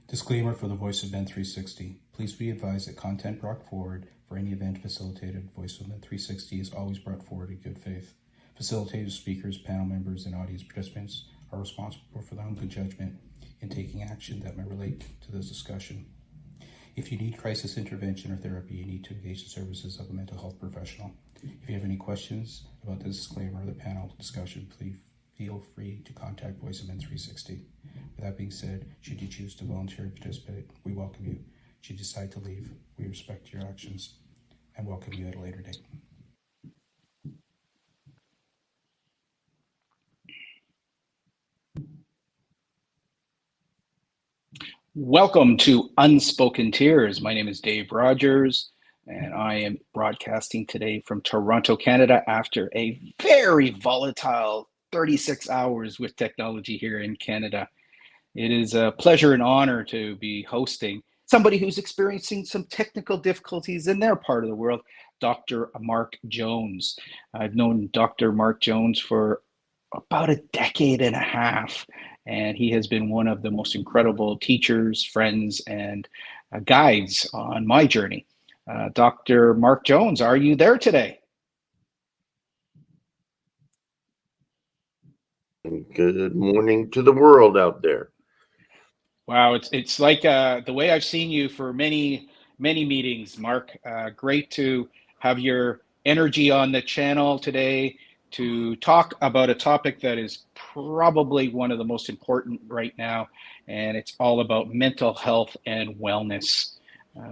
Disclaimer for the Voice of Men 360. Please be advised that content brought forward for any event facilitated Voice of Men 360 is always brought forward in good faith. Facilitators, speakers, panel members, and audience participants are responsible for their own good judgment in taking action that may relate to this discussion. If you need crisis intervention or therapy, you need to engage the services of a mental health professional. If you have any questions about the disclaimer or the panel discussion, please feel free to contact Voice of Men 360. With that being said, should you choose to volunteer and participate, we welcome you. Should you decide to leave, we respect your actions and welcome you at a later date. Welcome to Unspoken Tears. My name is Dave Rogers, and I am broadcasting today from Toronto, Canada, after a very volatile 36 hours with technology here in Canada. It is a pleasure and honor to be hosting somebody who's experiencing some technical difficulties in their part of the world, Dr. Mark Jones. I've known Dr. Mark Jones for about a decade and a half, and he has been one of the most incredible teachers, friends, and guides on my journey. Dr. Mark Jones, are you there today? Good morning to the world out there. Wow, it's like the way I've seen you for many meetings, Mark. Great to have your energy on the channel today to talk about a topic that is probably one of the most important right now, and it's all about mental health and wellness.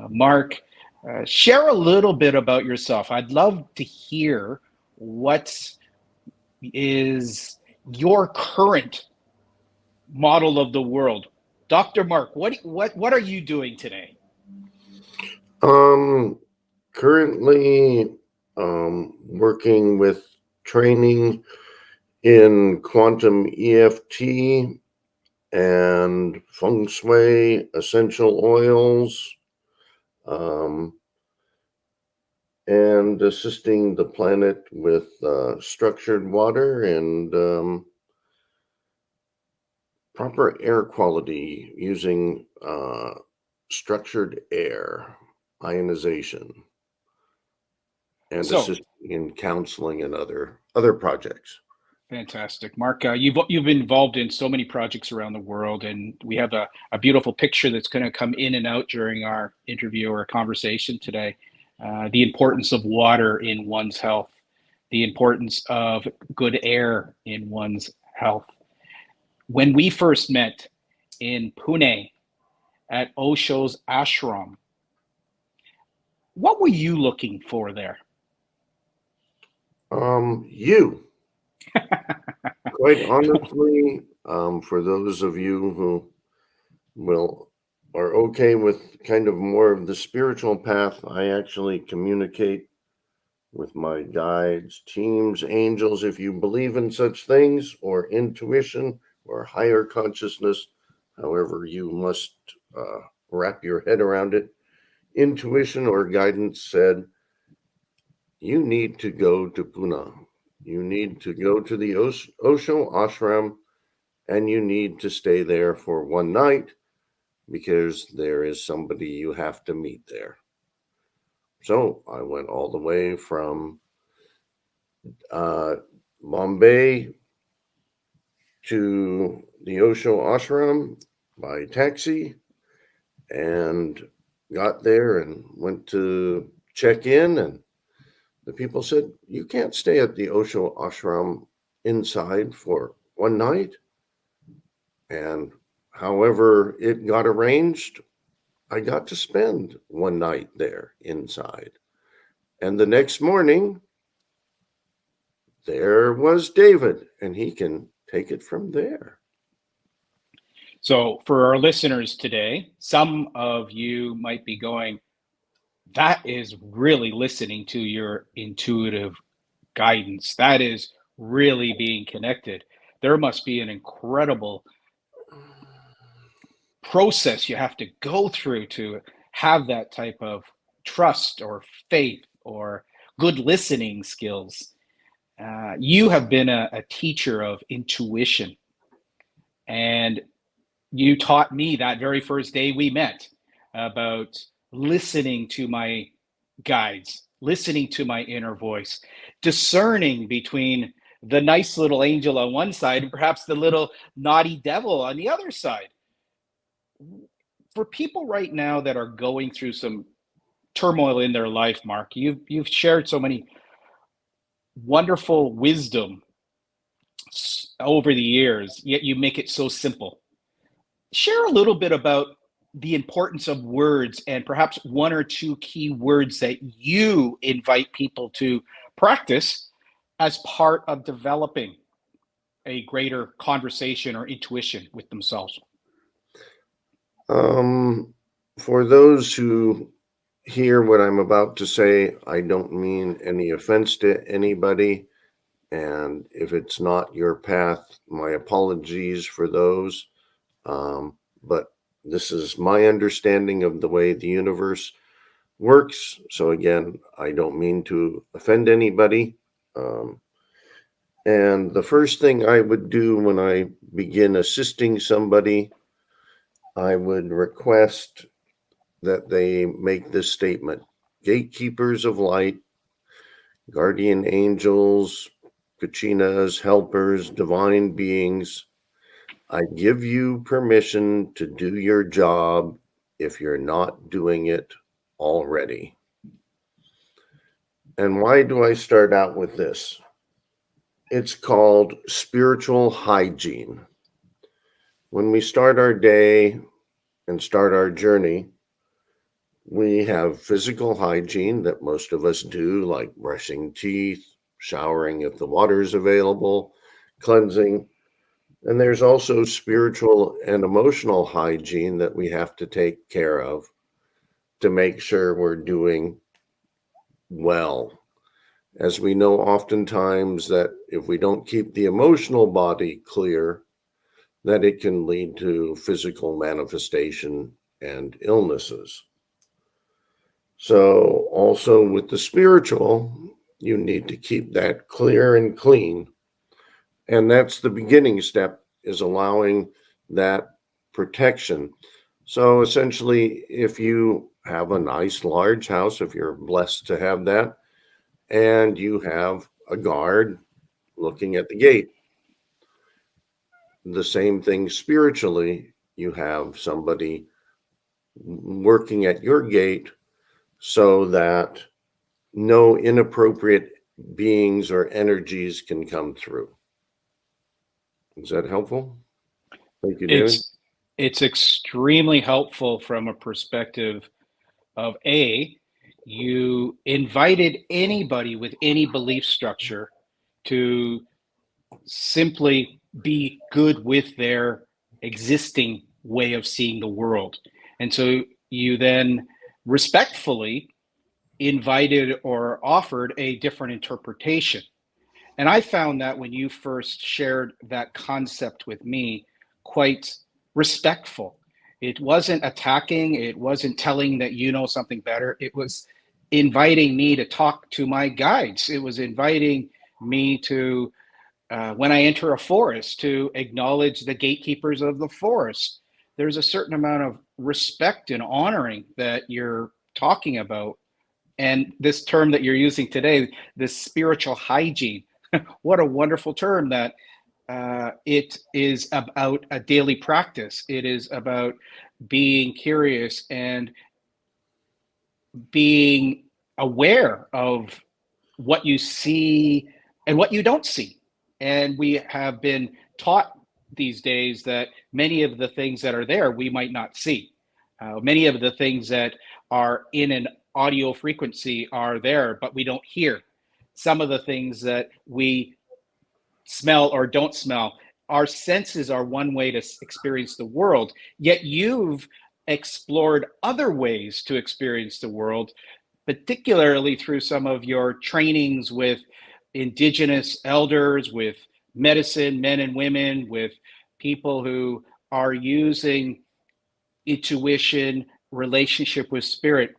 Mark, share a little bit about yourself. I'd love to hear what is your current model of the world. Dr. Mark, what are you doing today? Currently working with training in quantum EFT and feng shui, essential oils, and assisting the planet with structured water and proper air quality using structured air, ionization, and assisting in counseling and other projects. Fantastic. Mark, you've been involved in so many projects around the world, and we have a beautiful picture that's going to come in and out during our interview or conversation today. The importance of water in one's health, the importance of good air in one's health. When we first met in Pune at Osho's ashram, what were you looking for there? You. Quite honestly, for those of you who are okay with kind of more of the spiritual path, I actually communicate with my guides, teams, angels, if you believe in such things, or intuition, or higher consciousness, however you must wrap your head around it. Intuition or guidance said, you need to go to Pune. You need to go to the Osho ashram, and you need to stay there for one night because there is somebody you have to meet there. So I went all the way from Bombay to the Osho ashram by taxi and got there and went to check in, and the people said, you can't stay at the Osho ashram inside for one night. And however it got arranged, I got to spend one night there inside. And the next morning, there was David, and he can take it from there. So for our listeners today, some of you might be going, that is really listening to your intuitive guidance. That is really being connected. There must be an incredible process you have to go through to have that type of trust or faith or good listening skills. You have been a teacher of intuition, and you taught me that very first day we met about listening to my guides, listening to my inner voice, discerning between the nice little angel on one side and perhaps the little naughty devil on the other side. For people right now that are going through some turmoil in their life, Mark, you've shared so many wonderful wisdom over the years, yet you make it so simple. Share a little bit about the importance of words and perhaps one or two key words that you invite people to practice as part of developing a greater conversation or intuition with themselves. For those who hear what I'm about to say, I don't mean any offense to anybody. And if it's not your path, my apologies for those. But this is my understanding of the way the universe works. So again, I don't mean to offend anybody. And the first thing I would do when I begin assisting somebody, I would request that they make this statement: gatekeepers of light, guardian angels, kachinas, helpers, divine beings, I give you permission to do your job if you're not doing it already. And why do I start out with this? It's called spiritual hygiene. When we start our day and start our journey, we have physical hygiene that most of us do, like brushing teeth, showering if the water is available, cleansing. And there's also spiritual and emotional hygiene that we have to take care of to make sure we're doing well. As we know, oftentimes that if we don't keep the emotional body clear, that it can lead to physical manifestation and illnesses. So also with the spiritual, you need to keep that clear and clean. And that's the beginning step, is allowing that protection. So essentially, if you have a nice large house, if you're blessed to have that, and you have a guard looking at the gate, the same thing spiritually, you have somebody working at your gate so that no inappropriate beings or energies can come through. Is that helpful? Thank you, David. It's extremely helpful from a perspective of you invited anybody with any belief structure to simply be good with their existing way of seeing the world. And so you then respectfully invited or offered a different interpretation. And I found that when you first shared that concept with me, quite respectful. It wasn't attacking. It wasn't telling that you know something better. It was inviting me to talk to my guides. It was inviting me to, when I enter a forest, to acknowledge the gatekeepers of the forest. There's a certain amount of respect and honoring that you're talking about. And this term that you're using today, this spiritual hygiene, what a wonderful term that it is about a daily practice. It is about being curious and being aware of what you see and what you don't see. And we have been taught these days that many of the things that are there, we might not see. Many of the things that are in an audio frequency are there, but we don't hear. Some of the things that we smell or don't smell, our senses are one way to experience the world, yet you've explored other ways to experience the world, particularly through some of your trainings with Indigenous elders, with medicine men and women, with people who are using intuition, relationship with spirit.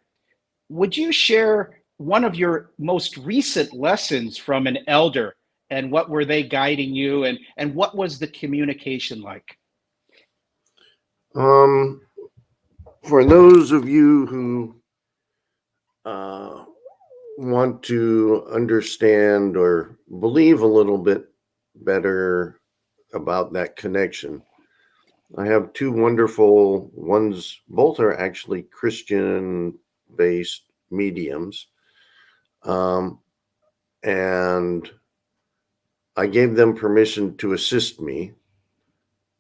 Would you share one of your most recent lessons from an elder, and what were they guiding you, and what was the communication like? For those of you who want to understand or believe a little bit better about that connection, I have two wonderful ones. Both are actually Christian-based mediums. And I gave them permission to assist me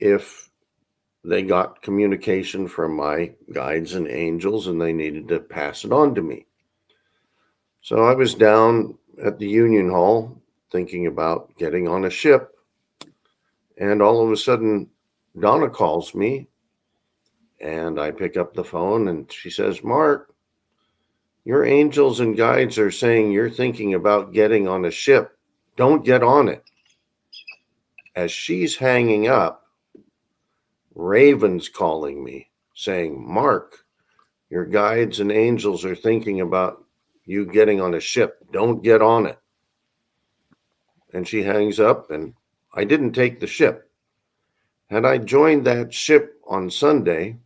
if they got communication from my guides and angels and they needed to pass it on to me. So I was down at the Union Hall thinking about getting on a ship, and all of a sudden Donna calls me, and I pick up the phone and she says, "Mark, your angels and guides are saying you're thinking about getting on a ship. Don't get on it." As she's hanging up, Raven's calling me saying, "Mark, your guides and angels are thinking about you getting on a ship. Don't get on it." And she hangs up, and I didn't take the ship. Had I joined that ship on Sunday,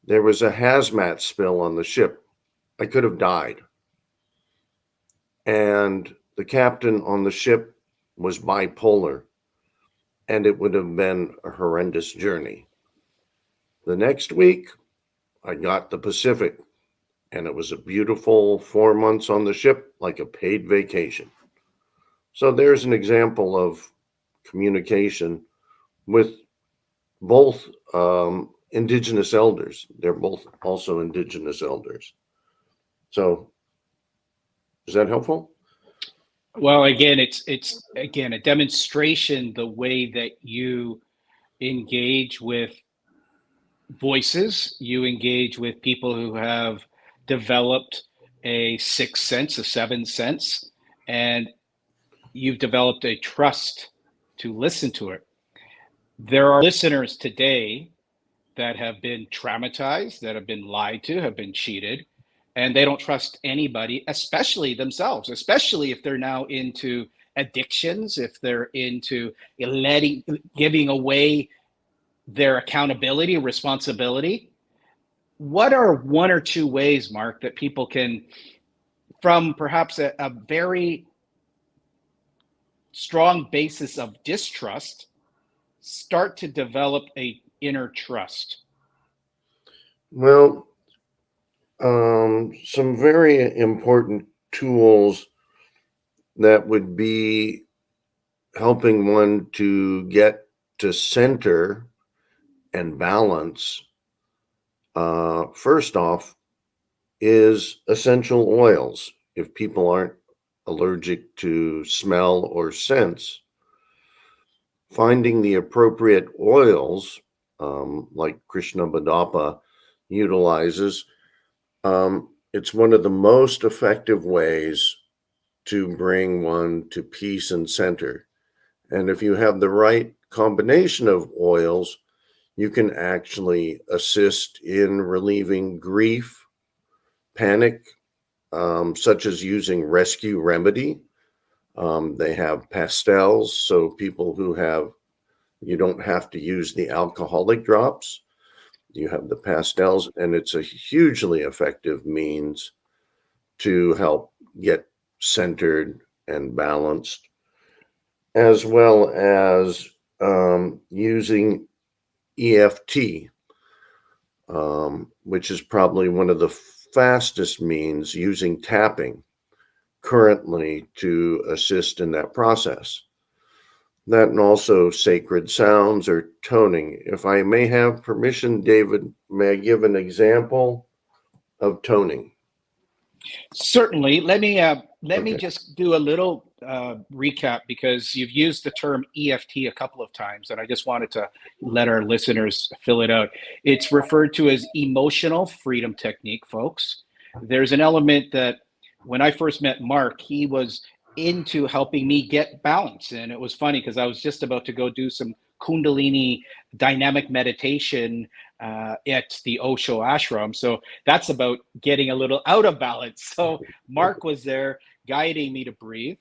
there was a hazmat spill on the ship. I could have died. And the captain on the ship was bipolar, and it would have been a horrendous journey. The next week, I got the Pacific, and it was a beautiful 4 months on the ship, like a paid vacation. So there's an example of communication with both indigenous elders. They're both also indigenous elders. So is that helpful? Well, again, it's again a demonstration the way that you engage with voices, you engage with people who have developed a sixth sense, a seventh sense, and you've developed a trust to listen to it. There are listeners today that have been traumatized, that have been lied to, have been cheated, and they don't trust anybody, especially themselves, especially if they're now into addictions, if they're into giving away their accountability, responsibility. What are one or two ways, Mark, that people can, from perhaps a very strong basis of distrust, start to develop a inner trust? Well, some very important tools that would be helping one to get to center and balance. First off, is essential oils. If people aren't allergic to smell or sense, finding the appropriate oils, like Krishna Badapa utilizes, it's one of the most effective ways to bring one to peace and center. And if you have the right combination of oils, you can actually assist in relieving grief, panic, such as using Rescue Remedy. They have pastels, so people who have, you don't have to use the alcoholic drops. You have the pastels, and it's a hugely effective means to help get centered and balanced, as well as using EFT, which is probably one of the fastest means, using tapping currently to assist in that process. That, and also sacred sounds or toning. If I may have permission, David, may I give an example of toning? Certainly. Let me Okay. just do a little recap, because you've used the term EFT a couple of times, and I just wanted to let our listeners fill it out. It's referred to as emotional freedom technique, folks. There's an element that when I first met Mark, he was into helping me get balance, and it was funny because I was just about to go do some Kundalini dynamic meditation at the Osho ashram. So that's about getting a little out of balance. So Mark was there guiding me to breathe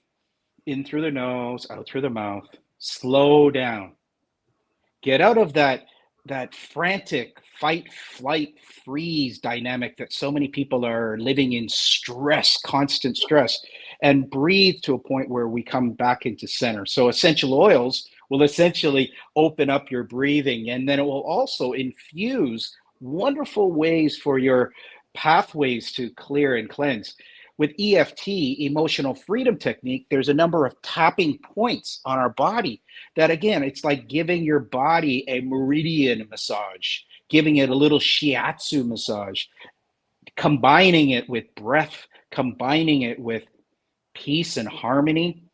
in through the nose, out through the mouth, slow down, get out of that that frantic fight, flight, freeze dynamic that so many people are living in stress, constant stress, and breathe to a point where we come back into center. So essential oils will essentially open up your breathing, and then it will also infuse wonderful ways for your pathways to clear and cleanse. With EFT, emotional freedom technique, there's a number of tapping points on our body that, again, it's like giving your body a meridian massage, giving it a little shiatsu massage, combining it with breath, combining it with peace and harmony.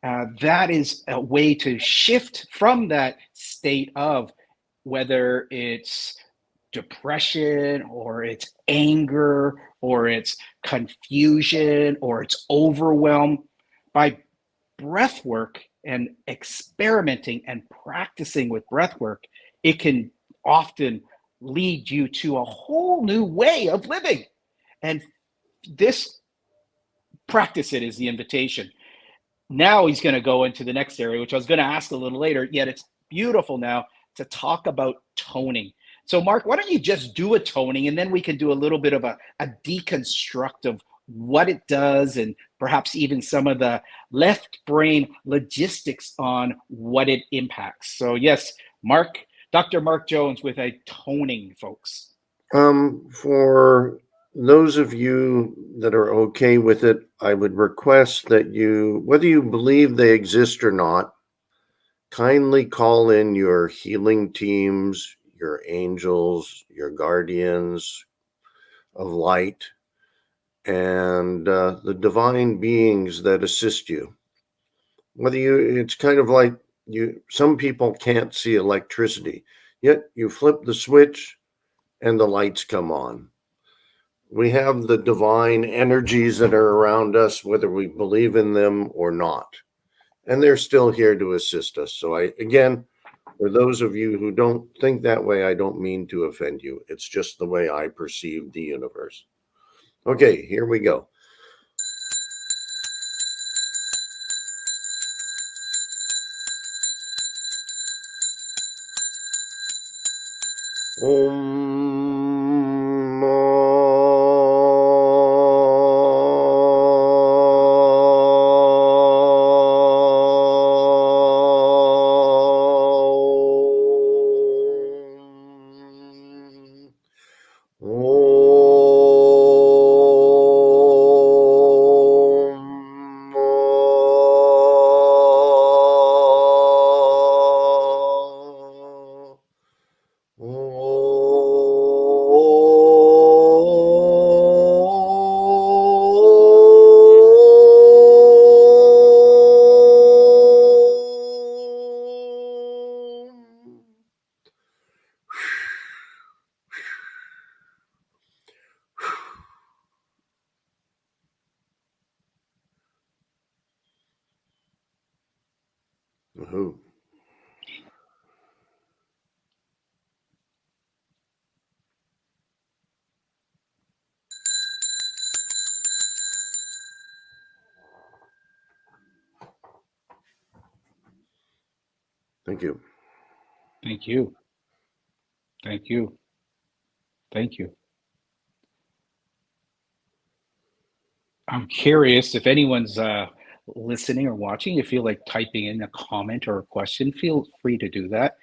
That is a way to shift from that state of whether it's depression or it's anger or it's confusion or it's overwhelm. By breath work and experimenting and practicing with breath work, it can often lead you to a whole new way of living. And this practice it is the invitation. Now he's going to go into the next area, which I was going to ask a little later, yet it's beautiful now to talk about toning. So Mark, why don't you just do a toning, and then we can do a little bit of a deconstruct of what it does and perhaps even some of the left brain logistics on what it impacts. So yes, Mark, Dr. Mark Jones with a toning, folks. For those of you that are okay with it, I would request that you, whether you believe they exist or not, kindly call in your healing teams, your angels, your guardians of light, and the divine beings that assist you. Whether you, it's kind of like some people can't see electricity, yet you flip the switch and the lights come on. We have the divine energies that are around us, whether we believe in them or not. And they're still here to assist us. So again, for those of you who don't think that way, I don't mean to offend you. It's just the way I perceive the universe. Okay, here we go. Who? Thank you. Thank you. Thank you. Thank you. I'm curious if anyone's listening or watching, you feel like typing in a comment or a question, feel free to do that.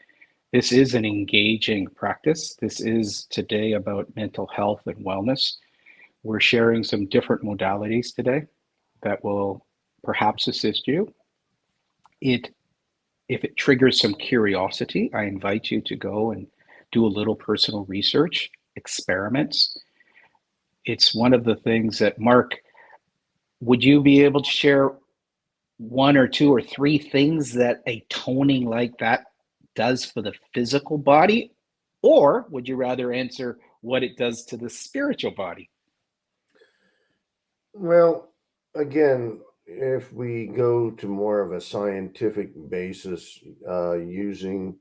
This is an engaging practice. This is today about mental health and wellness. We're sharing some different modalities today that will perhaps assist you. If it triggers some curiosity, I invite you to go and do a little personal research, experiments. It's one of the things that, Mark, would you be able to share one or two or three things that a toning like that does for the physical body? Or would you rather answer what it does to the spiritual body? Well, again, if we go to more of a scientific basis, using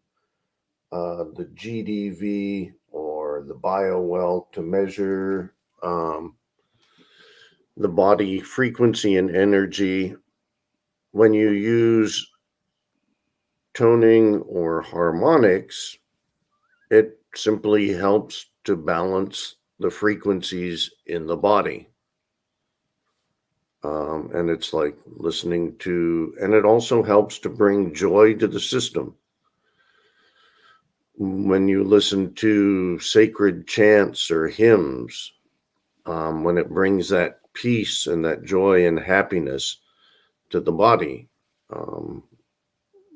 the GDV or the BioWell to measure the body frequency and energy, when you use toning or harmonics, It simply helps to balance the frequencies in the body. And it's like listening to, and it also helps to bring joy to the system. When you listen to sacred chants or hymns, when it brings that peace and that joy and happiness to the body.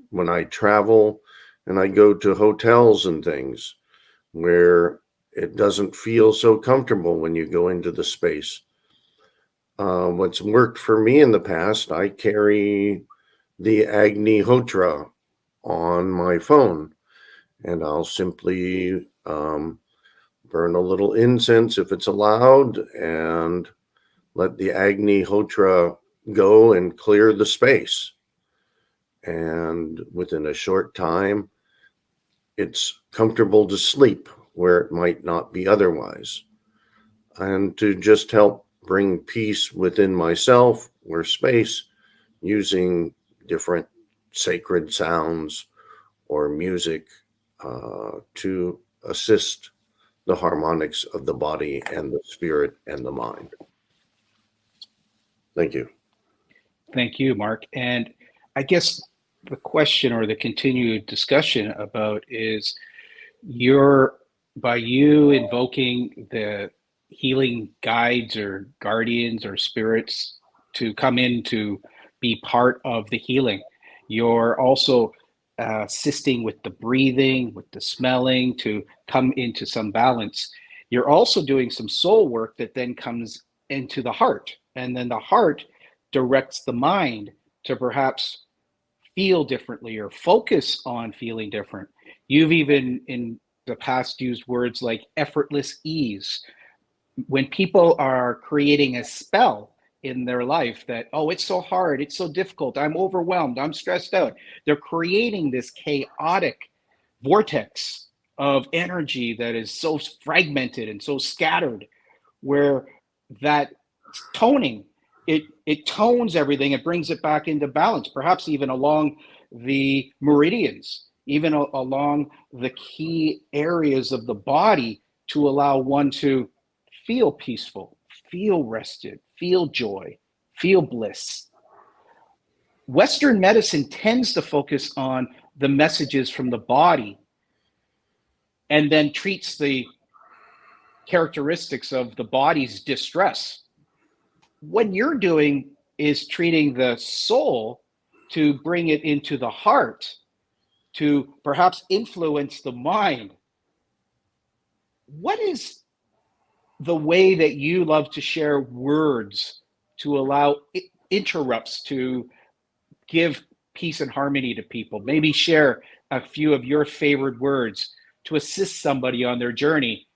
When I travel and I go to hotels and things where it doesn't feel so comfortable when you go into the space. What's worked for me in the past, I carry the Agnihotra on my phone, and I'll simply burn a little incense if it's allowed and let the Agnihotra go and clear the space. And within a short time, it's comfortable to sleep where it might not be otherwise. And to just help bring peace within myself or space using different sacred sounds or music to assist the harmonics of the body and the spirit and the mind. Thank you. Thank you, Mark. And I guess the question or the continued discussion about is by you invoking the healing guides or guardians or spirits to come in to be part of the healing, you're also assisting with the breathing, with the smelling to come into some balance. You're also doing some soul work that then comes into the heart, and then the heart directs the mind to perhaps feel differently or focus on feeling different. You've even in the past used words like effortless ease. When people are creating a spell in their life that, oh, it's so hard, it's so difficult, I'm overwhelmed, I'm stressed out, they're creating this chaotic vortex of energy that is so fragmented and so scattered, where that toning, it tones everything, it brings it back into balance, perhaps even along the meridians, even along the key areas of the body, to allow one to feel peaceful, feel rested, feel joy, feel bliss. Western medicine tends to focus on the messages from the body and then treats the characteristics of the body's distress. What you're doing is treating the soul to bring it into the heart, to perhaps influence the mind. What is the way that you love to share words to allow interrupts to give peace and harmony to people? Maybe share a few of your favorite words to assist somebody on their journey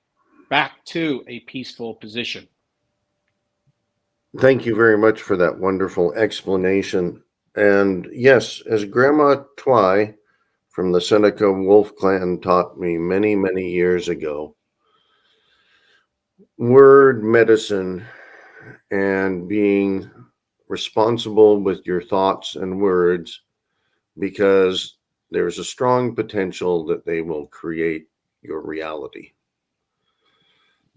back to a peaceful position. Thank you very much for that wonderful explanation. And yes, as Grandma Twy from the Seneca Wolf Clan taught me many, many years ago, word medicine and being responsible with your thoughts and words, because there's a strong potential that they will create your reality.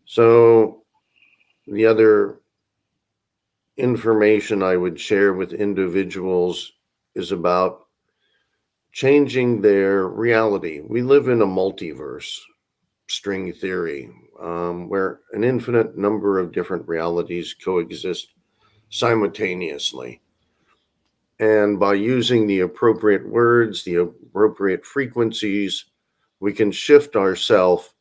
So the other information I would share with individuals is about changing their reality. We live in a multiverse, string theory, where an infinite number of different realities coexist simultaneously. And by using the appropriate words, the appropriate frequencies, we can shift ourselves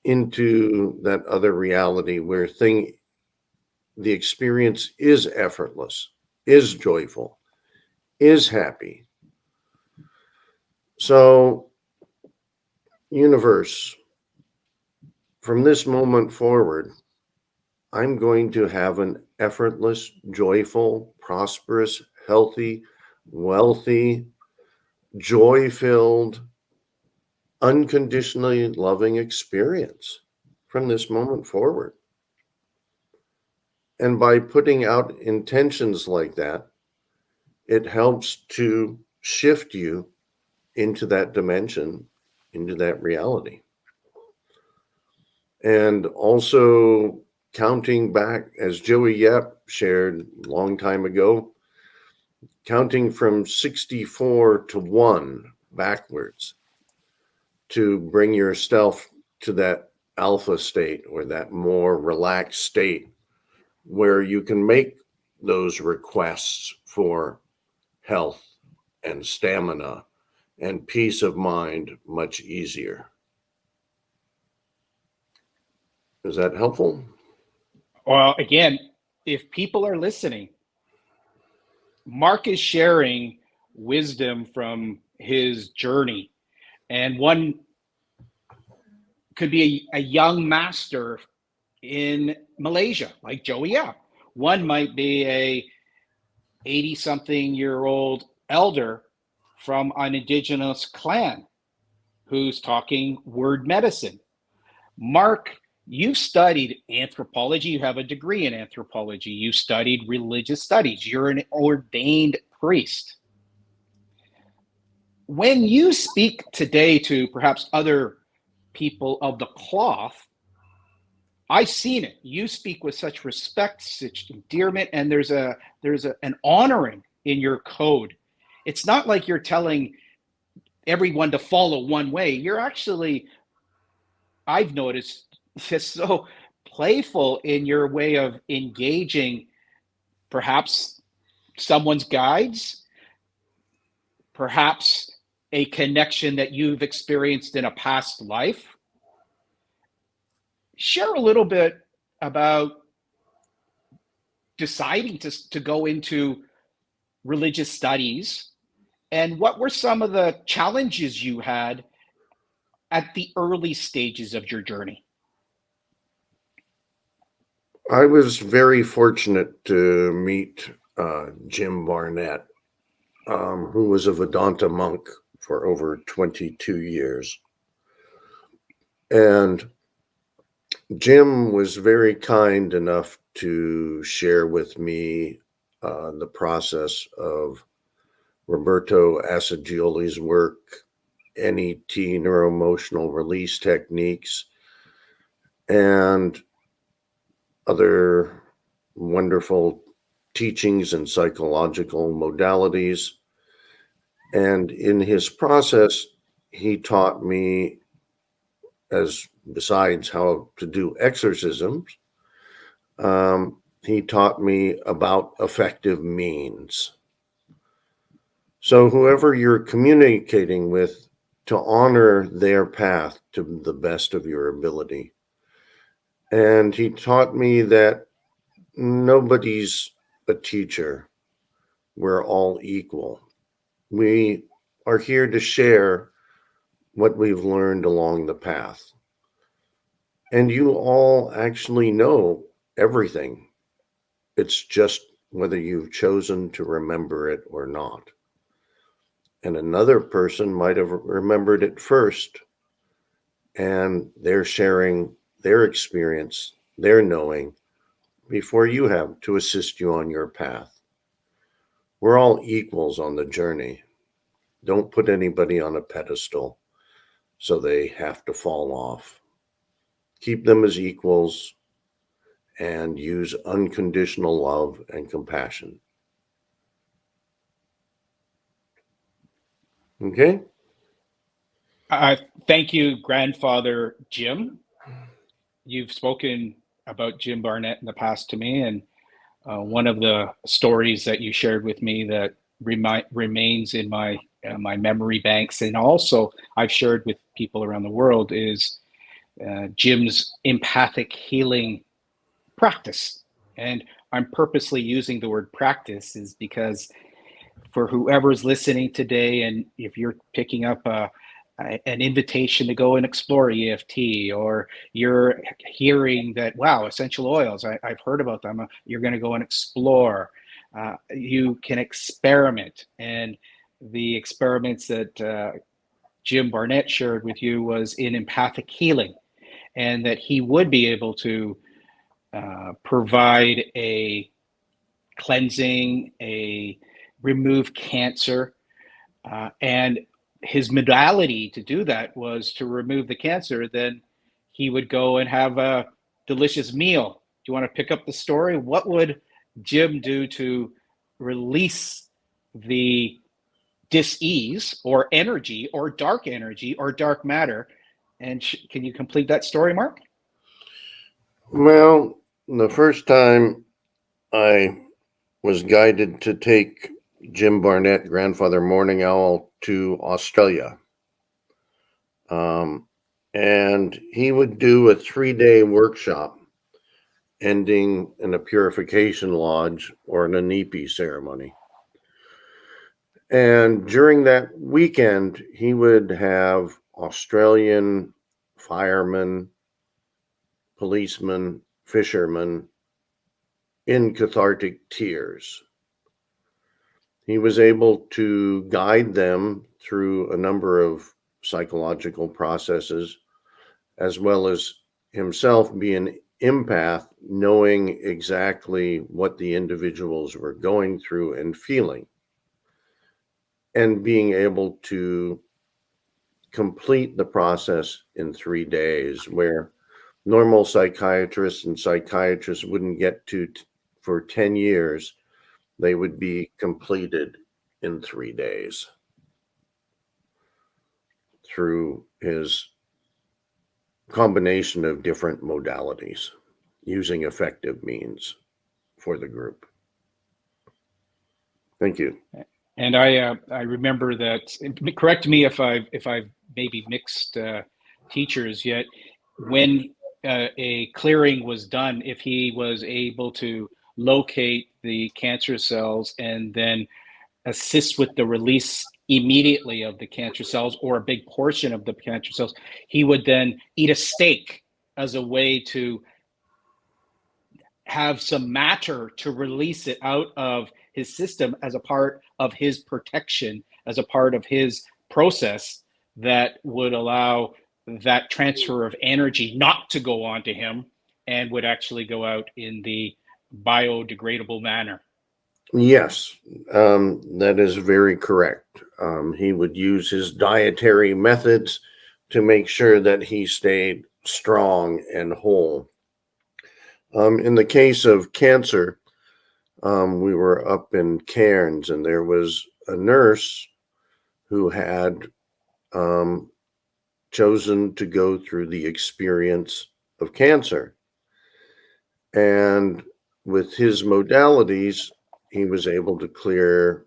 into that other reality where the experience is effortless, is joyful, is happy. So, universe, from this moment forward, I'm going to have an effortless, joyful, prosperous, healthy, wealthy, joy-filled, unconditionally loving experience from this moment forward. And by putting out intentions like that, it helps to shift you into that dimension, into that reality. And also counting back, as Joey Yep shared a long time ago, counting from 64 to 1 backwards to bring yourself to that alpha state or that more relaxed state where you can make those requests for health and stamina and peace of mind much easier. Is that helpful? Well, again, if people are listening, Mark is sharing wisdom from his journey, and one could be a young master in Malaysia, like Joey Yap. One might be a 80-something-year-old elder from an indigenous clan who's talking word medicine. Mark, you've studied anthropology. You have a degree in anthropology. You studied religious studies. You're an ordained priest. When you speak today to perhaps other people of the cloth, I've seen it. You speak with such respect, such endearment, and there's an honoring in your code. It's not like you're telling everyone to follow one way. You're actually, I've noticed, just so playful in your way of engaging perhaps someone's guides, perhaps a connection that you've experienced in a past life. Share a little bit about deciding to go into religious studies, and what were some of the challenges you had at the early stages of your journey? I was very fortunate to meet Jim Barnett, who was a Vedanta monk for over 22 years. And Jim was very kind enough to share with me the process of Roberto Assagioli's work, NET, neuroemotional release techniques, and other wonderful teachings and psychological modalities. And in his process, he taught me, as besides how to do exorcisms, he taught me about effective means. So whoever you're communicating with, to honor their path to the best of your ability. And he taught me that nobody's a teacher. We're all equal. We are here to share what we've learned along the path. And you all actually know everything. It's just whether you've chosen to remember it or not. And another person might have remembered it first, and they're sharing their experience, their knowing, before you have, to assist you on your path. We're all equals on the journey. Don't put anybody on a pedestal so they have to fall off. Keep them as equals and use unconditional love and compassion. Okay? Thank you, Grandfather Jim. You've spoken about Jim Barnett in the past to me, and one of the stories that you shared with me that remains in my memory banks, and also I've shared with people around the world, is Jim's empathic healing practice. And I'm purposely using the word practice is because for whoever's listening today, and if you're picking up an invitation to go and explore EFT, or you're hearing that, wow, essential oils, I've heard about them, you're going to go and explore. You can experiment. And the experiments that Jim Barnett shared with you was in empathic healing, and that he would be able to provide a cleansing, remove cancer, and his modality to do that was to remove the cancer. Then he would go and have a delicious meal. Do you want to pick up the story? What would Jim do to release the dis-ease or energy or dark matter? And can you complete that story, Mark? Well, the first time I was guided to take Jim Barnett, Grandfather Morning Owl, to Australia. And he would do a 3-day workshop ending in a purification lodge or an Anipi ceremony. And during that weekend, he would have Australian firemen, policemen, fishermen in cathartic tears. He was able to guide them through a number of psychological processes, as well as himself be an empath, knowing exactly what the individuals were going through and feeling, and being able to complete the process in 3 days, where normal psychiatrists wouldn't get to for 10 years. They would be completed in 3 days through his combination of different modalities, using effective means for the group. Thank you. And I remember that. Correct me if I've maybe mixed teachers yet. When a clearing was done, if he was able to locate the cancer cells and then assist with the release immediately of the cancer cells, or a big portion of the cancer cells, he would then eat a steak as a way to have some matter to release it out of his system as a part of his protection, as a part of his process that would allow that transfer of energy not to go on to him and would actually go out in the biodegradable manner. Yes, that is very correct. He would use his dietary methods to make sure that he stayed strong and whole. In the case of cancer, we were up in Cairns, and there was a nurse who had chosen to go through the experience of cancer. And with his modalities, he was able to clear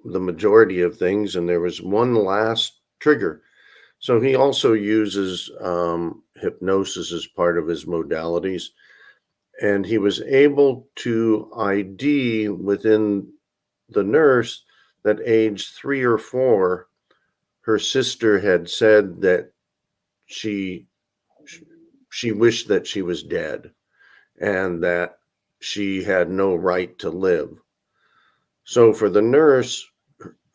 the majority of things, and there was one last trigger. So he also uses hypnosis as part of his modalities, and he was able to ID within the nurse that age 3 or 4, her sister had said that she wished that she was dead and that she had no right to live. So for the nurse,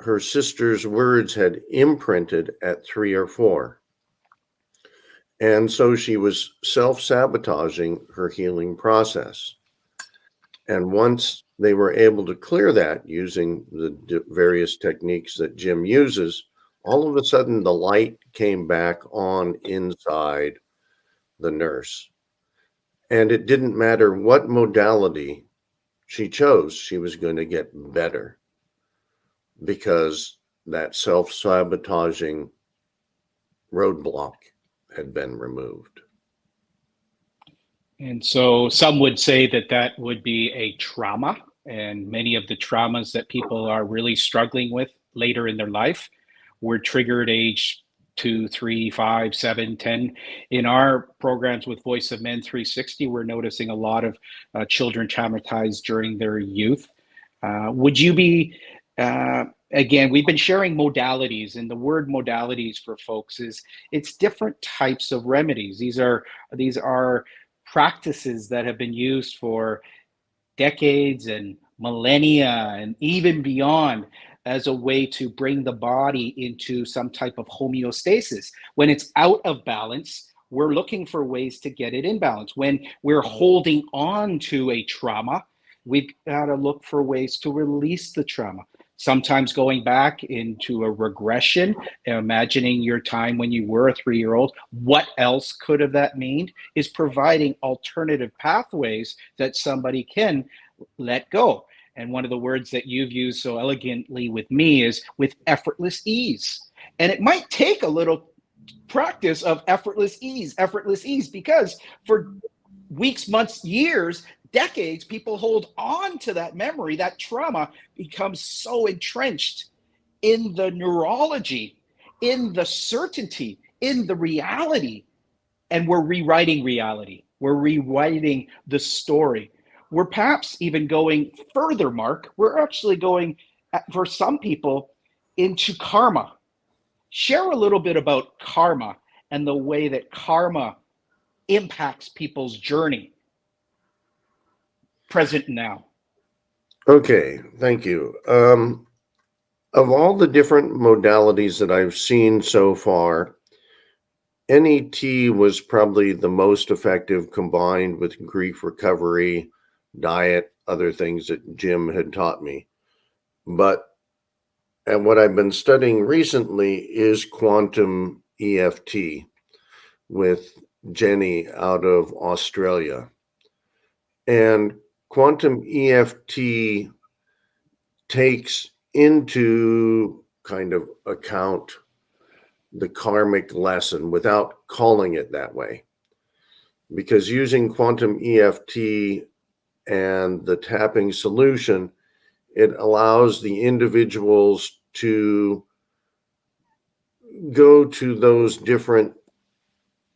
her sister's words had imprinted at 3 or 4. And so she was self-sabotaging her healing process. And once they were able to clear that using the various techniques that Jim uses, all of a sudden the light came back on inside the nurse. And it didn't matter what modality she chose, she was going to get better, because that self-sabotaging roadblock had been removed. And so some would say that that would be a trauma, and many of the traumas that people are really struggling with later in their life were triggered age 2, 3, 5, 7, 10. In our programs with Voice of Men 360, we're noticing a lot of children traumatized during their youth. Would you be, again, we've been sharing modalities, and the word modalities for folks is it's different types of remedies. These are practices that have been used for decades and millennia and even beyond, as a way to bring the body into some type of homeostasis. When it's out of balance, we're looking for ways to get it in balance. When we're holding on to a trauma, we've got to look for ways to release the trauma. sometimes going back into a regression, imagining your time when you were a 3-year-old. What else could have that mean? Is providing alternative pathways that somebody can let go. And one of the words that you've used so elegantly with me is with effortless ease. And it might take a little practice of effortless ease, because for weeks, months, years, decades, people hold on to that memory. That trauma becomes so entrenched in the neurology, in the certainty, in the reality. And we're rewriting reality. We're rewriting the story. We're perhaps even going further, Mark. We're actually going, for some people, into karma. Share a little bit about karma and the way that karma impacts people's journey, present and now. Okay, thank you. Of all the different modalities that I've seen so far, NET was probably the most effective, combined with grief recovery, diet, other things that Jim had taught me. And what I've been studying recently is quantum EFT with Jenny out of Australia. And quantum EFT takes into kind of account the karmic lesson without calling it that way. Because using quantum EFT and the tapping solution, it allows the individuals to go to those different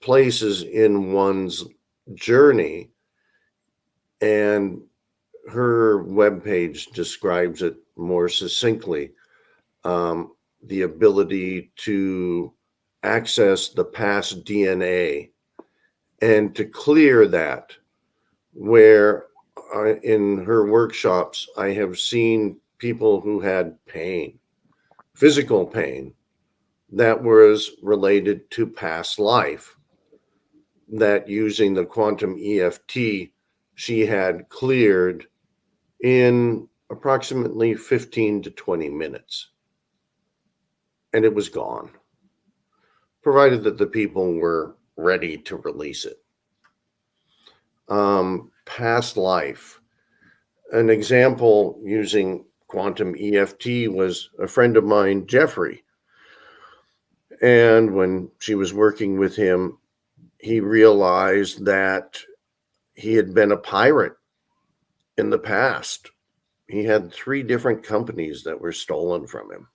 places in one's journey. And her webpage describes it more succinctly. The ability to access the past DNA and to clear that, where in her workshops, I have seen people who had pain, physical pain, that was related to past life, that using the quantum EFT, she had cleared in approximately 15 to 20 minutes. And it was gone, provided that the people were ready to release it. Past life. An example using quantum EFT was a friend of mine, Jeffrey. And when she was working with him, he realized that he had been a pirate in the past. He had 3 different companies that were stolen from him.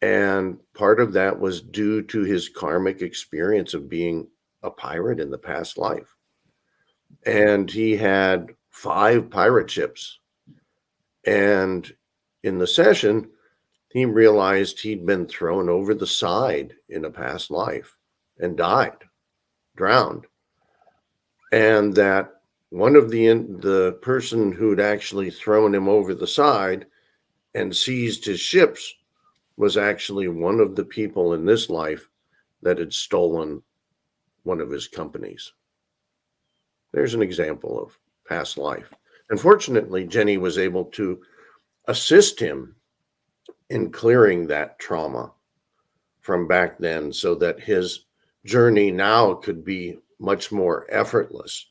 And part of that was due to his karmic experience of being a pirate in the past life. And he had 5 pirate ships. And in the session, he realized he'd been thrown over the side in a past life and died, drowned. And that one of the person who'd actually thrown him over the side and seized his ships was actually one of the people in this life that had stolen one of his companies. There's an example of past life. Unfortunately, Jenny was able to assist him in clearing that trauma from back then so that his journey now could be much more effortless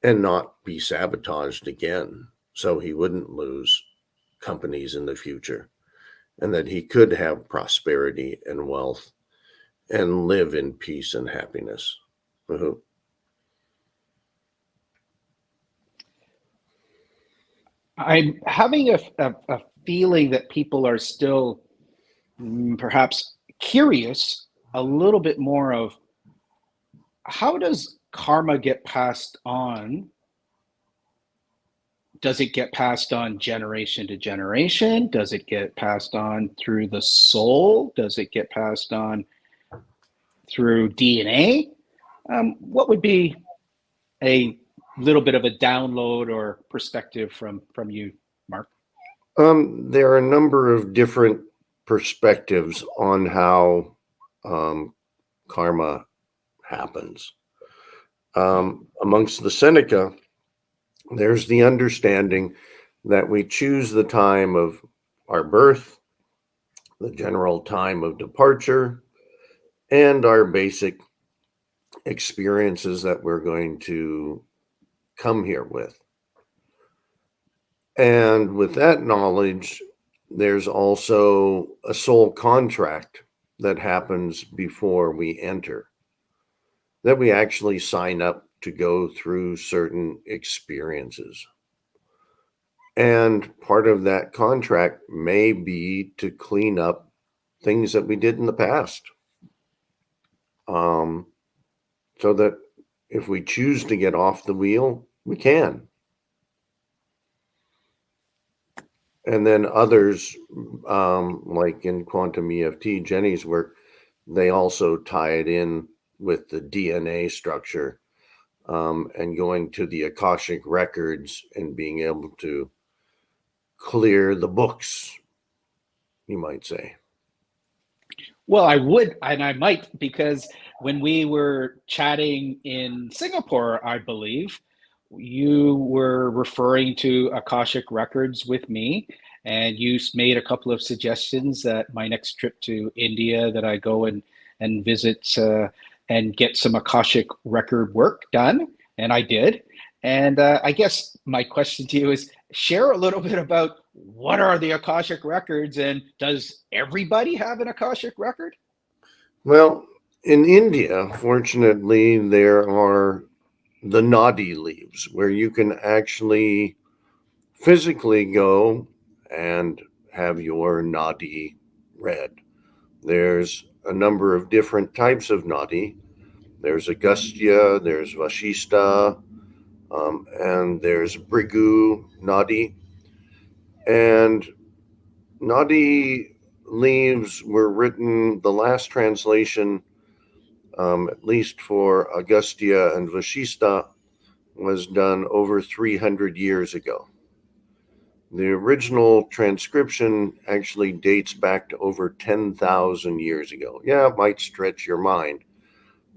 and not be sabotaged again, so he wouldn't lose companies in the future, and that he could have prosperity and wealth and live in peace and happiness. I'm having a feeling that people are still perhaps curious a little bit more of, how does karma get passed on? Does it get passed on generation to generation? Does it get passed on through the soul? Does it get passed on through DNA? What would be a little bit of a download or perspective from you, Mark? There are a number of different perspectives on how karma happens. Amongst the Seneca, there's the understanding that we choose the time of our birth, the general time of departure, and our basic experiences that we're going to come here with. And with that knowledge, there's also a soul contract that happens before we enter, that we actually sign up to go through certain experiences. And part of that contract may be to clean up things that we did in the past. So that if we choose to get off the wheel, we can. And then others, like in quantum EFT, Jenny's work, they also tie it in with the DNA structure, and going to the Akashic records and being able to clear the books, you might say. Well, I would, and I might, because when we were chatting in Singapore, I believe, you were referring to Akashic Records with me, and you made a couple of suggestions that my next trip to India that I go and visit and get some Akashic record work done, and I did. And I guess my question to you is share a little bit about what are the Akashic records, and does everybody have an Akashic record? Well, in India, fortunately, there are the nadi leaves where you can actually physically go and have your nadi read. There's a number of different types of nadi. There's Agastya, there's Vashishta, and there's Brigu nadi. And nadi leaves were written, the last translation, at least for Agastya and Vashishta, was done over 300 years ago. The original transcription actually dates back to over 10,000 years ago. Yeah, it might stretch your mind,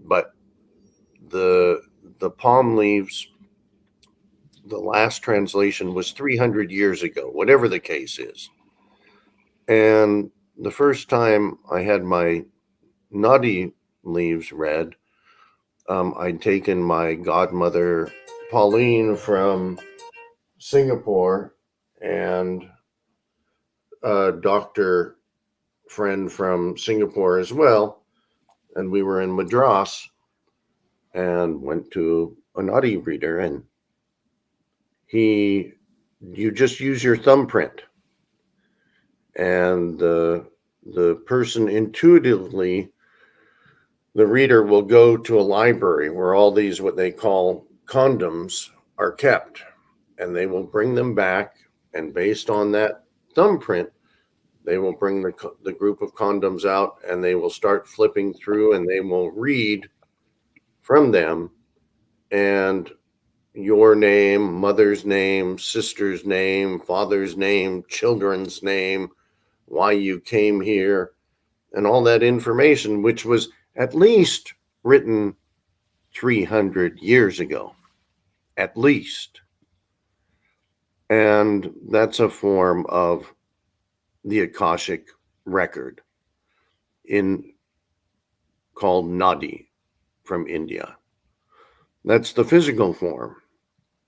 but the palm leaves, the last translation was 300 years ago, whatever the case is. And the first time I had my nadi leaves read, I'd taken my godmother, Pauline, from Singapore, and a doctor friend from Singapore as well. And we were in Madras and went to a nadi reader, and you just use your thumbprint, and the person intuitively, the reader will go to a library where all these, what they call condoms, are kept, and they will bring them back, and based on that thumbprint, they will bring the group of condoms out, and they will start flipping through, and they will read from them, and your name, mother's name, sister's name, father's name, children's name, why you came here, and all that information, which was at least written 300 years ago, at least. And that's a form of the Akashic record called Nadi from India. That's the physical form.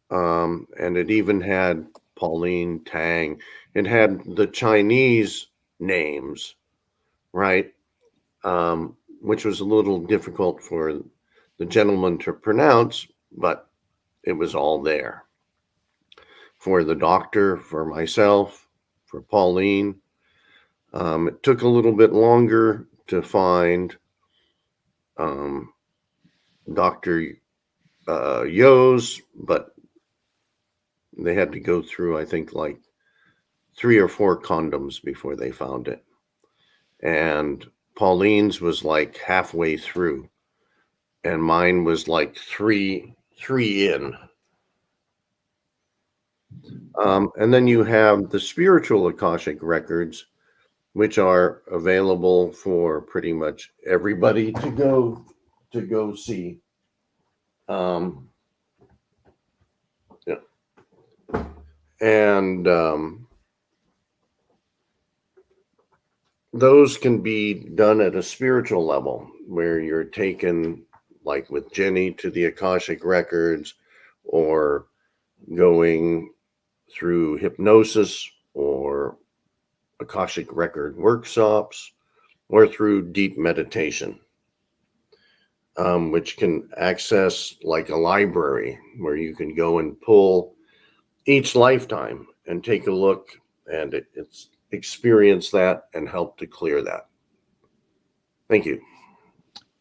And it even had Pauline, Tang. It had the Chinese names, right? Which was a little difficult for the gentleman to pronounce, but it was all there. For the doctor, for myself, for Pauline. It took a little bit longer to find Dr. Yo's, but they had to go through, I think, like 3 or 4 condoms before they found it. And Pauline's was like halfway through, and mine was like three in. And then you have the spiritual Akashic records, which are available for pretty much everybody to go see. Yeah. And those can be done at a spiritual level where you're taken, like with Jenny, to the Akashic records, or going through hypnosis or Akashic record workshops, or through deep meditation, which can access like a library where you can go and pull each lifetime and take a look and it's experience that and help to clear that. Thank you.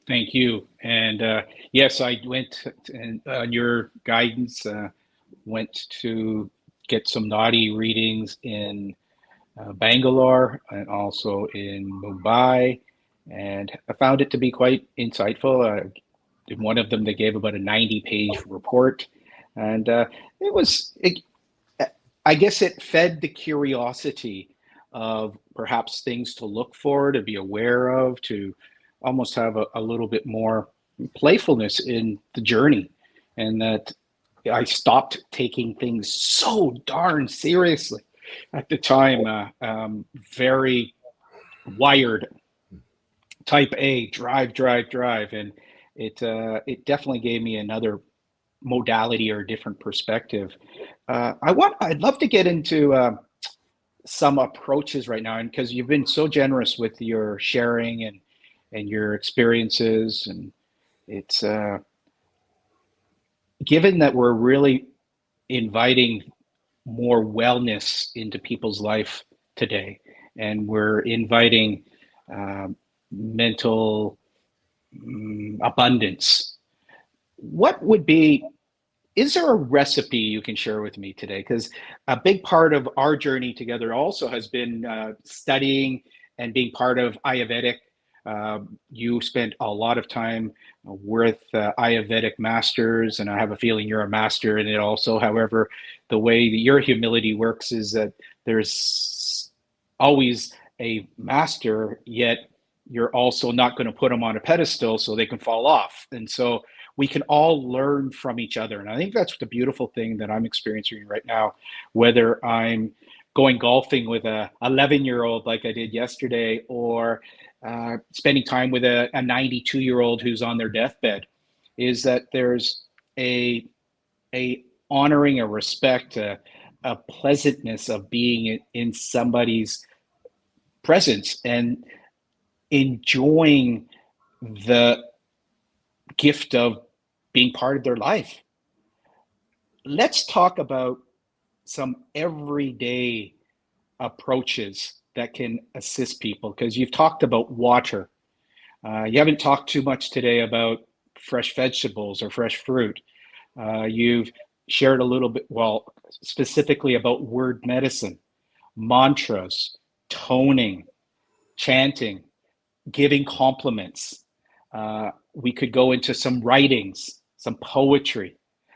Thank you. And yes, I went and on your guidance, went to get some naughty readings in Bangalore and also in Mumbai, and I found it to be quite insightful. In one of them, they gave about a 90-page report, and I guess it fed the curiosity of perhaps things to look for, to be aware of, to almost have a little bit more playfulness in the journey, and that I stopped taking things so darn seriously. At the time, very wired, type A, drive, and it definitely gave me another modality or a different perspective. I'd love to get into some approaches right now, and because you've been so generous with your sharing and your experiences, and it's given that we're really inviting more wellness into people's life today, and we're inviting mental abundance. What would be, is there a recipe you can share with me today? Because a big part of our journey together also has been studying and being part of Ayurvedic. You spent a lot of time with Ayurvedic masters, and I have a feeling you're a master in it also. However, the way that your humility works is that there's always a master, yet you're also not going to put them on a pedestal so they can fall off. And so we can all learn from each other. And I think that's the beautiful thing that I'm experiencing right now, whether I'm going golfing with a 11-year-old like I did yesterday, or spending time with a 92-year-old who's on their deathbed, is that there's a honoring, a respect, a pleasantness of being in somebody's presence and enjoying the gift of being part of their life. Let's talk about some everyday approaches that can assist people, because you've talked about water. You haven't talked too much today about fresh vegetables or fresh fruit. You've shared a little bit, well, specifically about word medicine, mantras, toning, chanting, giving compliments. We could go into some writings, some poetry,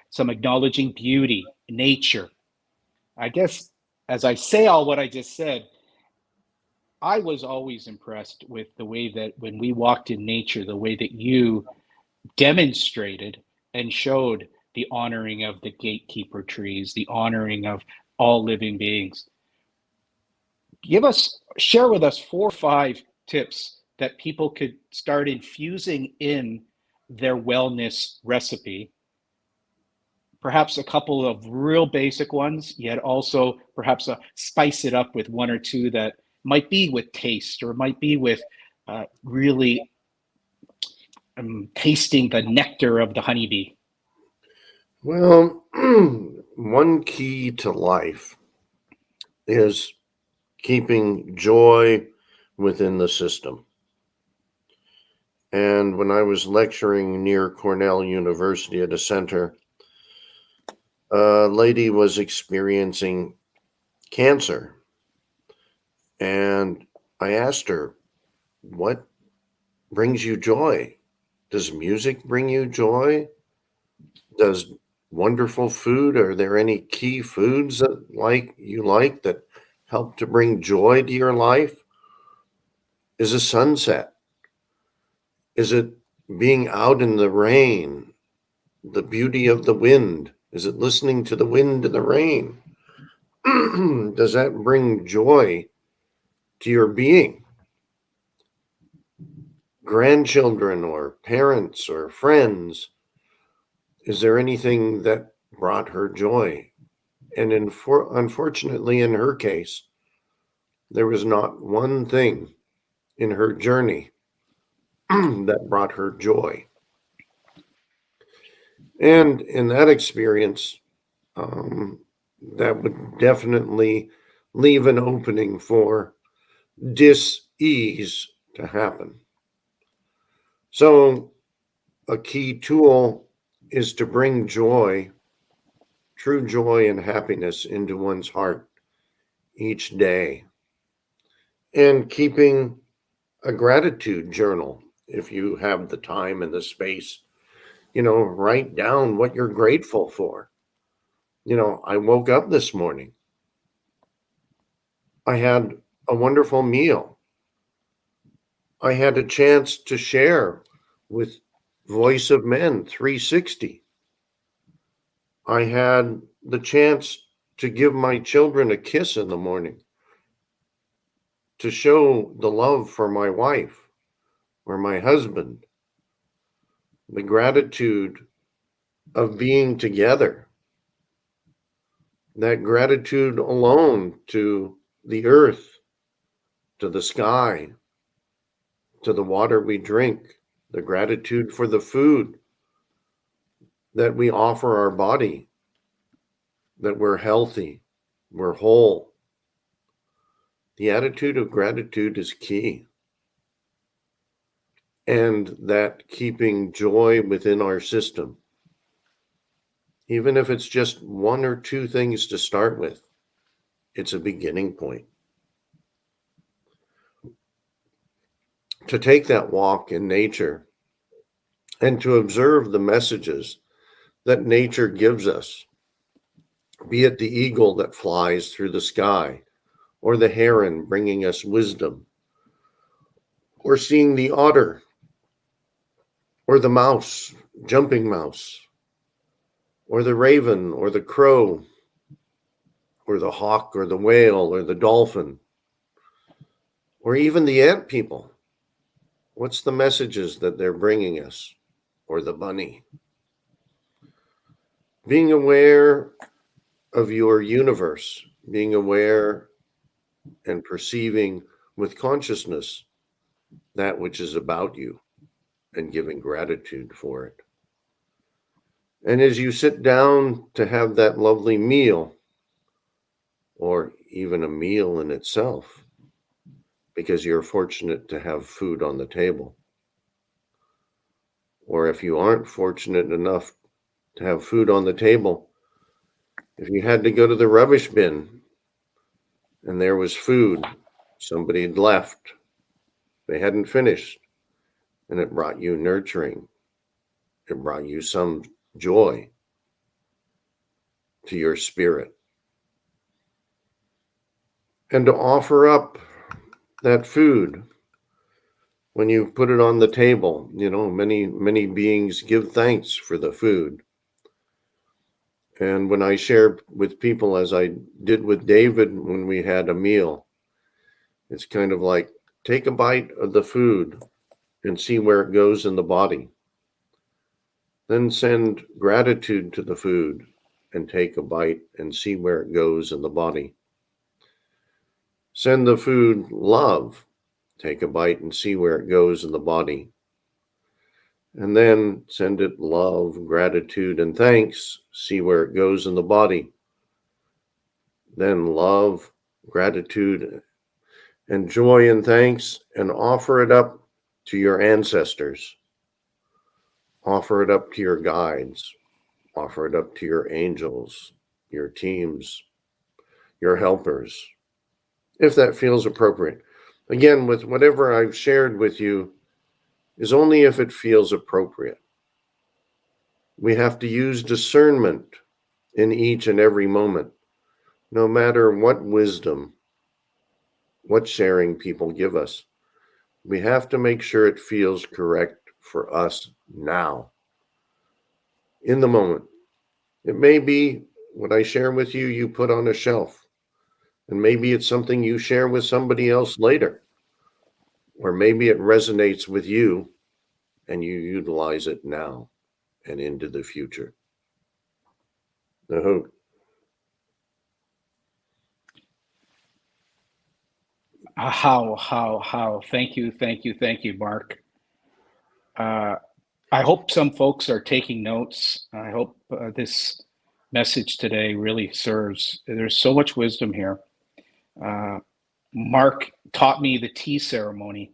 some acknowledging beauty, nature. I guess as I say all what I just said, I was always impressed with the way that when we walked in nature, the way that you demonstrated and showed the honoring of the gatekeeper trees, the honoring of all living beings. Share with us 4 or 5 tips that people could start infusing in their wellness recipe. Perhaps a couple of real basic ones, yet also perhaps spice it up with 1 or 2 that might be with taste, or might be with really tasting the nectar of the honeybee. Well, one key to life is keeping joy within the system. And when I was lecturing near Cornell University at a center, a lady was experiencing cancer. And I asked her, what brings you joy? Does music bring you joy? Does wonderful food, are there any key foods that you like that help to bring joy to your life? Is a sunset? Is it being out in the rain, the beauty of the wind? Is it listening to the wind and the rain? Does that bring joy to your being? grandchildren or parents or friends? Is there anything that brought her joy? And unfortunately, in her case, there was not one thing in her journey that brought her joy. And in that experience, that would definitely leave an opening for dis-ease to happen. So a key tool is to bring joy, true joy and happiness into one's heart each day. And keeping a gratitude journal, if you have the time and the space, write down what you're grateful for. I woke up this morning. I had a wonderful meal. I had a chance to share with Voice of Men 360. I had the chance to give my children a kiss in the morning, to show the love for my wife or my husband, the gratitude of being together, that gratitude alone to the earth, to the sky, to the water we drink, the gratitude for the food that we offer our body, that we're healthy, we're whole. The attitude of gratitude is key. And that keeping joy within our system, even if it's just one or two things to start with, it's a beginning point. To take that walk in nature and to observe the messages that nature gives us, be it the eagle that flies through the sky, or the heron bringing us wisdom, or seeing the otter, or the mouse, jumping mouse, or the raven, or the crow, or the hawk, or the whale, or the dolphin, or even the ant people. What's the messages that they're bringing us? Or the bunny. Being aware of your universe, being aware and perceiving with consciousness that which is about you and giving gratitude for it. And as you sit down to have that lovely meal, or even a meal in itself, because you're fortunate to have food on the table, or if you aren't fortunate enough to have food on the table, if you had to go to the rubbish bin and there was food, somebody had left, they hadn't finished, and it brought you nurturing, it brought you some joy to your spirit. And to offer up that food when you put it on the table, many beings give thanks for the food. And when I share with people, as I did with David when we had a meal, it's kind of like, take a bite of the food and see where it goes in the body. Then send gratitude to the food and take a bite and see where it goes in the body. Send the food love, take a bite and see where it goes in the body. And then send it love, gratitude, and thanks, see where it goes in the body. Then love, gratitude, and joy and thanks, and offer it up to your ancestors. Offer it up to your guides. Offer it up to your angels, your teams, your helpers, if that feels appropriate. Again, with whatever I've shared with you is only if it feels appropriate. We have to use discernment in each and every moment, no matter what wisdom, what sharing people give us. We have to make sure it feels correct for us now, in the moment. It may be what I share with you, you put on a shelf, and maybe it's something you share with somebody else later. or maybe it resonates with you and you utilize it now and into the future. How? Thank you, Mark. I hope some folks are taking notes. I hope this message today really serves. There's so much wisdom here. Mark taught me the tea ceremony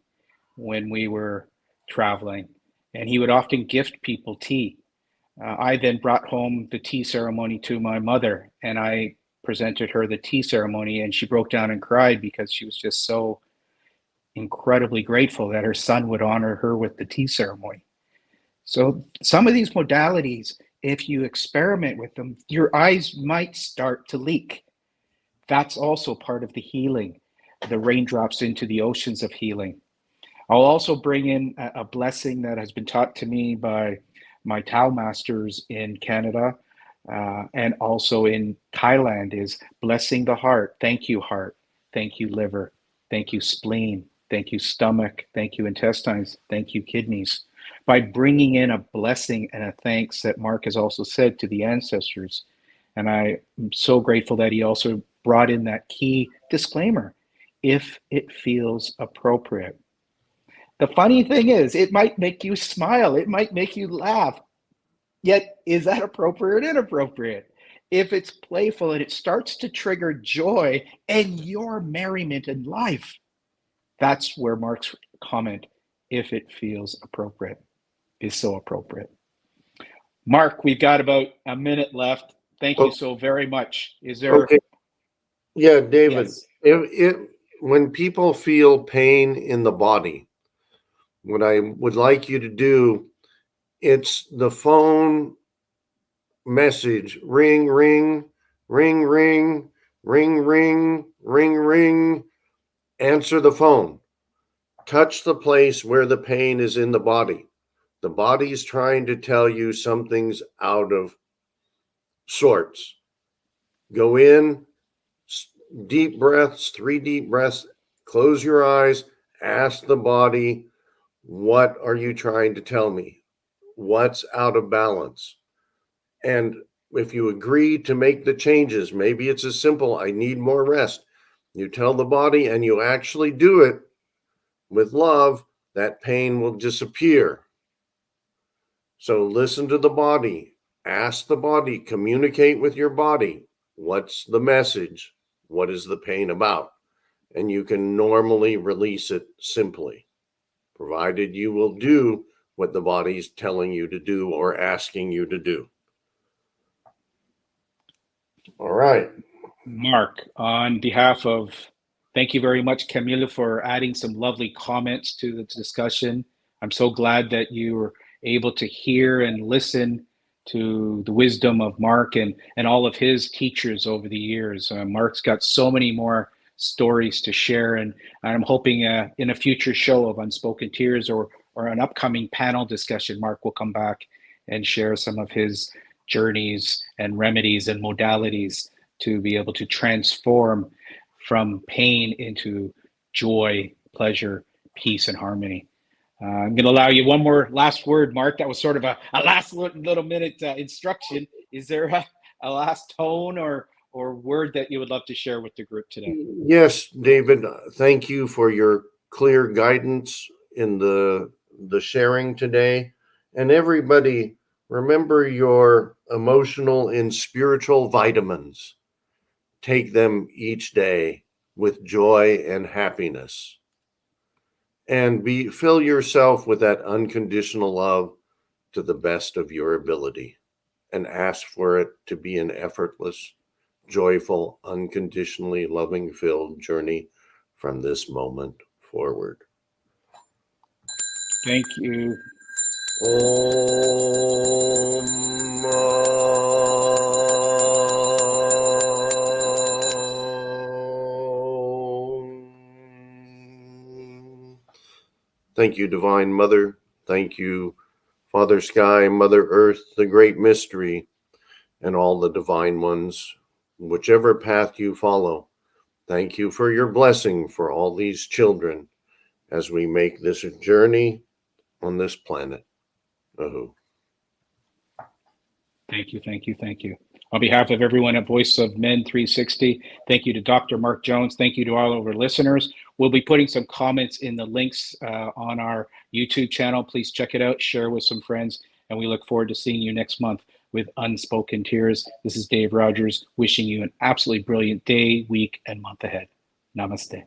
when we were traveling, and he would often gift people tea. I then brought home the tea ceremony to my mother, and I presented her the tea ceremony, and she broke down and cried because she was just so incredibly grateful that her son would honor her with the tea ceremony. So some of these modalities, if you experiment with them, your eyes might start to leak. That's also part of the healing, the raindrops into the oceans of healing. I'll also bring in a blessing that has been taught to me by my Tao masters in Canada and also in Thailand, is blessing the heart. Thank you, heart. Thank you, liver. Thank you, spleen. Thank you, stomach. Thank you, intestines. Thank you, kidneys. By bringing in a blessing and a thanks that Mark has also said to the ancestors. And I am so grateful that he also brought in that key disclaimer, if it feels appropriate. The funny thing is, it might make you smile, it might make you laugh. Yet, is that appropriate or inappropriate? If it's playful and it starts to trigger joy and your merriment in life, that's where Mark's comment, if it feels appropriate, is so appropriate. Mark, we've got about a minute left. Thank you so very much. Is there? Okay. Yeah, David, Yes. When people feel pain in the body, what I would like you to do, it's the phone message, ring, ring, ring, ring, ring, ring, ring, ring, answer the phone. Touch the place where the pain is in the body. The body's trying to tell you something's out of sorts. Go in, deep breaths, 3 deep breaths, close your eyes, ask the body, what are you trying to tell me? What's out of balance? And if you agree to make the changes, maybe it's as simple, I need more rest. You tell the body and you actually do it with love, that pain will disappear. So listen to the body, ask the body, communicate with your body. What's the message? What is the pain about? And you can normally release it simply, provided you will do what the body's telling you to do or asking you to do. All right. Mark, on behalf of, thank you very much, Camila, for adding some lovely comments to the discussion. I'm so glad that you were able to hear and listen to the wisdom of Mark and all of his teachers over the years. Mark's got so many more stories to share, and I'm hoping in a future show of Unspoken Tears or an upcoming panel discussion, Mark will come back and share some of his journeys and remedies and modalities to be able to transform from pain into joy, pleasure, peace, and harmony. I'm going to allow you one more last word, Mark. That was sort of a last little minute instruction. Is there a last tone or word that you would love to share with the group today? Yes, David, thank you for your clear guidance in the sharing today. And everybody, remember your emotional and spiritual vitamins. Take them each day with joy and happiness. And fill yourself with that unconditional love to the best of your ability. And ask for it to be an effortless, joyful, unconditionally loving filled journey from this moment forward. Thank you. Thank you, Divine Mother. Thank you, Father Sky, Mother Earth, the Great Mystery, and all the Divine Ones, whichever path you follow. Thank you for your blessing for all these children as we make this journey on this planet. Ahu. Thank you, thank you, thank you. On behalf of everyone at Voice of Men 360, thank you to Dr. Mark Jones. Thank you to all of our listeners. We'll be putting some comments in the links on our YouTube channel. Please check it out, share with some friends, and we look forward to seeing you next month with Unspoken Tears. This is Dave Rogers, wishing you an absolutely brilliant day, week, and month ahead. Namaste.